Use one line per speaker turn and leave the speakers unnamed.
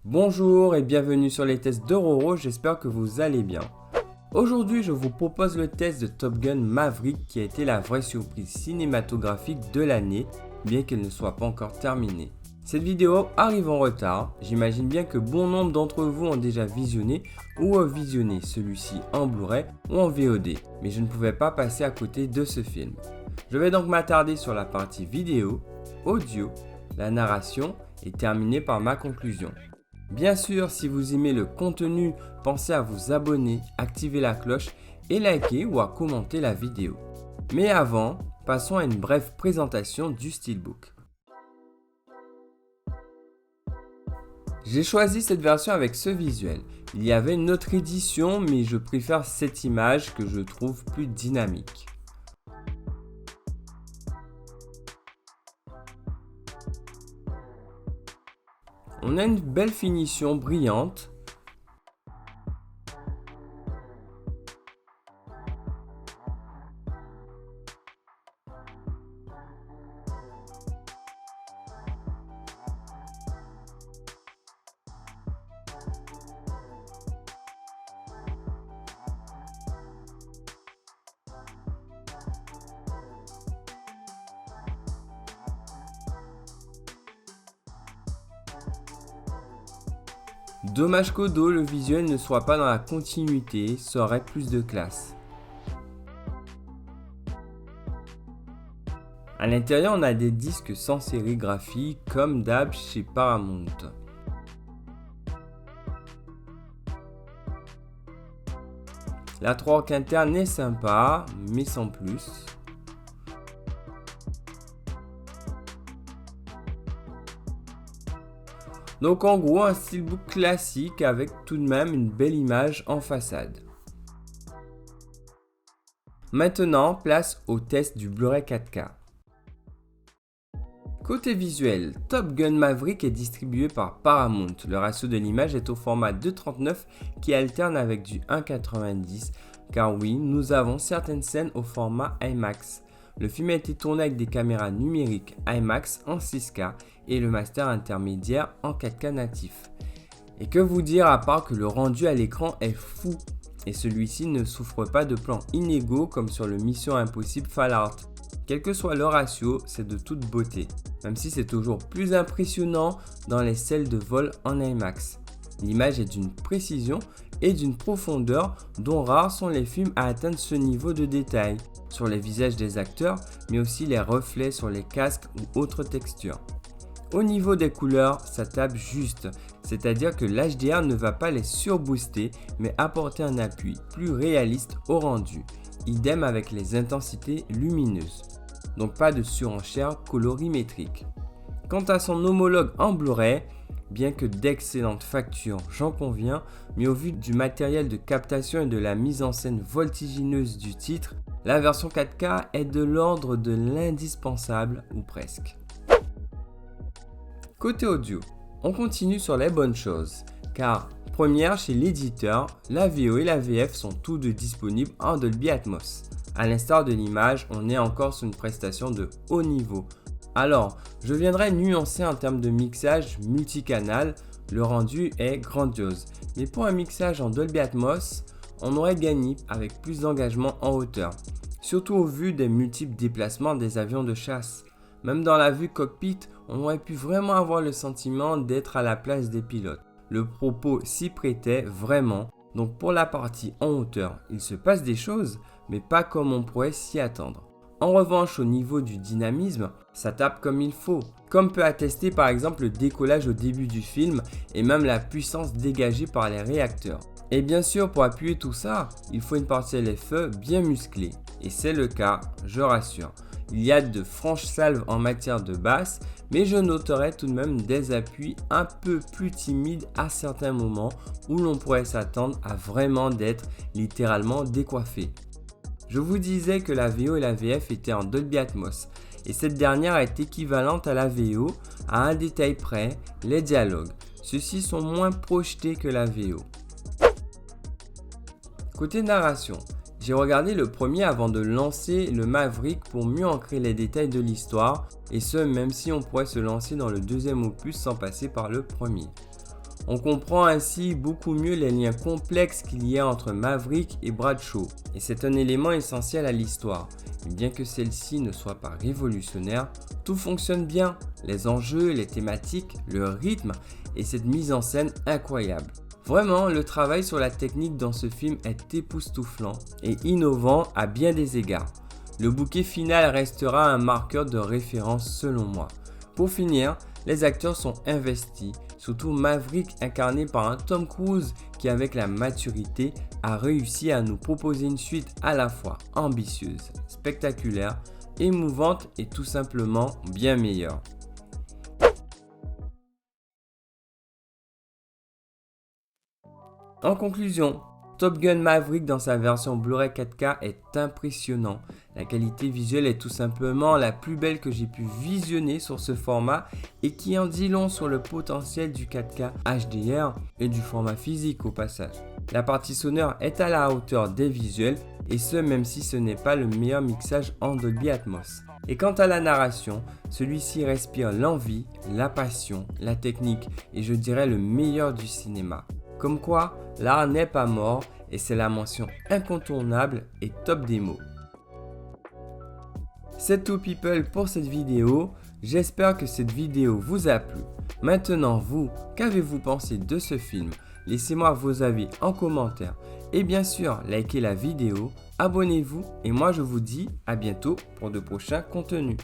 Bonjour et bienvenue sur les tests d'Ororo, j'espère que vous allez bien. Aujourd'hui, je vous propose le test de Top Gun Maverick qui a été la vraie surprise cinématographique de l'année, bien qu'elle ne soit pas encore terminée. Cette vidéo arrive en retard, j'imagine bien que bon nombre d'entre vous ont déjà visionné ou revisionné celui-ci en Blu-ray ou en VOD, mais je ne pouvais pas passer à côté de ce film. Je vais donc m'attarder sur la partie vidéo, audio, la narration et terminer par ma conclusion. Bien sûr, si vous aimez le contenu, pensez à vous abonner, activer la cloche et liker ou à commenter la vidéo. Mais avant, passons à une brève présentation du Steelbook. J'ai choisi cette version avec ce visuel. Il y avait une autre édition, mais je préfère cette image que je trouve plus dynamique. On a une belle finition brillante. Dommage qu'au dos, le visuel ne soit pas dans la continuité, ça aurait plus de classe. À l'intérieur, on a des disques sans sérigraphie, comme d'hab chez Paramount. La 3 interne est sympa, mais sans plus. Donc en gros, un steelbook classique avec tout de même une belle image en façade. Maintenant, place au test du Blu-ray 4K. Côté visuel, Top Gun Maverick est distribué par Paramount. Le ratio de l'image est au format 2.39 qui alterne avec du 1.90 car oui, nous avons certaines scènes au format IMAX. Le film a été tourné avec des caméras numériques IMAX en 6K et le master intermédiaire en 4K natif. Et que vous dire à part que le rendu à l'écran est fou et celui-ci ne souffre pas de plans inégaux comme sur le Mission Impossible Fallout. Quel que soit le ratio, c'est de toute beauté, même si c'est toujours plus impressionnant dans les scènes de vol en IMAX. L'image est d'une précision et d'une profondeur dont rares sont les films à atteindre ce niveau de détail sur les visages des acteurs, mais aussi les reflets sur les casques ou autres textures. Au niveau des couleurs, ça tape juste, c'est-à-dire que l'HDR ne va pas les surbooster, mais apporter un appui plus réaliste au rendu. Idem avec les intensités lumineuses. Donc pas de surenchère colorimétrique. Quant à son homologue en Blu-ray, bien que d'excellente facture, j'en conviens, mais au vu du matériel de captation et de la mise en scène voltigineuse du titre, la version 4K est de l'ordre de l'indispensable ou presque. Côté audio, on continue sur les bonnes choses, car première chez l'éditeur, la VO et la VF sont tous deux disponibles en Dolby Atmos. A l'instar de l'image, on est encore sur une prestation de haut niveau. Alors, je viendrai nuancer en termes de mixage multicanal, le rendu est grandiose. Mais pour un mixage en Dolby Atmos, on aurait gagné avec plus d'engagement en hauteur, surtout au vu des multiples déplacements des avions de chasse. Même dans la vue cockpit, on aurait pu vraiment avoir le sentiment d'être à la place des pilotes. Le propos s'y prêtait vraiment, donc pour la partie en hauteur, il se passe des choses, mais pas comme on pourrait s'y attendre. En revanche, au niveau du dynamisme, ça tape comme il faut, comme peut attester par exemple le décollage au début du film et même la puissance dégagée par les réacteurs. Et bien sûr, pour appuyer tout ça, il faut une partie LFE bien musclée, et c'est le cas, je rassure. Il y a de franches salves en matière de basse, mais je noterai tout de même des appuis un peu plus timides à certains moments où l'on pourrait s'attendre à vraiment d'être littéralement décoiffé. Je vous disais que la VO et la VF étaient en Dolby Atmos, et cette dernière est équivalente à la VO à un détail près, les dialogues. Ceux-ci sont moins projetés que la VO. Côté narration, j'ai regardé le premier avant de lancer le Maverick pour mieux ancrer les détails de l'histoire, et ce même si on pourrait se lancer dans le deuxième opus sans passer par le premier. On comprend ainsi beaucoup mieux les liens complexes qu'il y a entre Maverick et Bradshaw, et c'est un élément essentiel à l'histoire. Et bien que celle-ci ne soit pas révolutionnaire, tout fonctionne bien, les enjeux, les thématiques, le rythme et cette mise en scène incroyable. Vraiment, le travail sur la technique dans ce film est époustouflant et innovant à bien des égards. Le bouquet final restera un marqueur de référence selon moi. Pour finir, les acteurs sont investis, surtout Maverick incarné par un Tom Cruise qui avec la maturité a réussi à nous proposer une suite à la fois ambitieuse, spectaculaire, émouvante et tout simplement bien meilleure. En conclusion, Top Gun Maverick dans sa version Blu-ray 4K est impressionnant. La qualité visuelle est tout simplement la plus belle que j'ai pu visionner sur ce format et qui en dit long sur le potentiel du 4K HDR et du format physique au passage. La partie sonore est à la hauteur des visuels et ce même si ce n'est pas le meilleur mixage en Dolby Atmos. Et quant à la narration, celui-ci respire l'envie, la passion, la technique et je dirais le meilleur du cinéma. Comme quoi, l'art n'est pas mort et c'est la mention incontournable et top des mots. C'est tout people pour cette vidéo, j'espère que cette vidéo vous a plu. Maintenant vous, qu'avez-vous pensé de ce film? Laissez-moi vos avis en commentaire et bien sûr likez la vidéo, abonnez-vous et moi je vous dis à bientôt pour de prochains contenus.